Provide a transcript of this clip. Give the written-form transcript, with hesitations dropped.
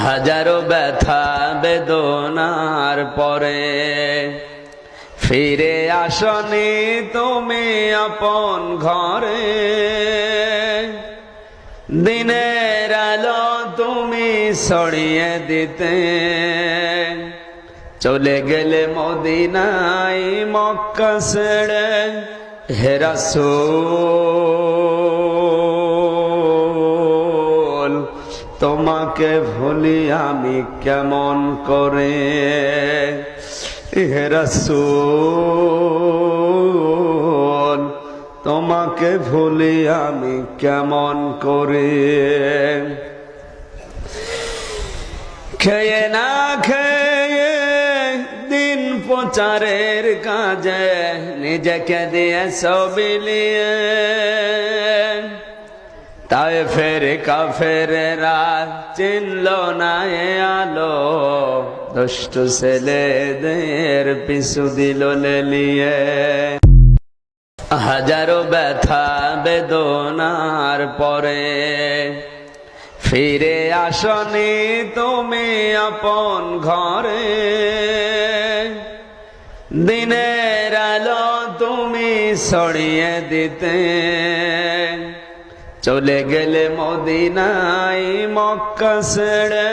হাজারো ব্যথা বেদনার পরে ফিরে আসনি তুমি আপন ঘরে। দিনের আলো তুমি ছড়িয়ে দিতে চলে গেলে মদিনায় মক্কা ছেড়ে। হে রাসূল তোমাকে ভুলি আমি কেমন করে। হে রাসূল তোমাকে ভুলি আমি কেমন করে। খেয়ে না খেয়ে দিন প্রচারের কাজে নিজেকে দিয়েছ বিলিয়ে। তায়েফের কাফেরেরা চিনল না এ আলো, দুষ্ট ছেলেদের পিছু দিল লেলিয়ে। হাজারো ব্যথা বেদনার পরে ফিরে আসনি তুমি আপন ঘরে। দিনের আলো তুমি ছড়িয়ে দিতে চলে গেলে মদিনায় মক্কা ছেড়ে।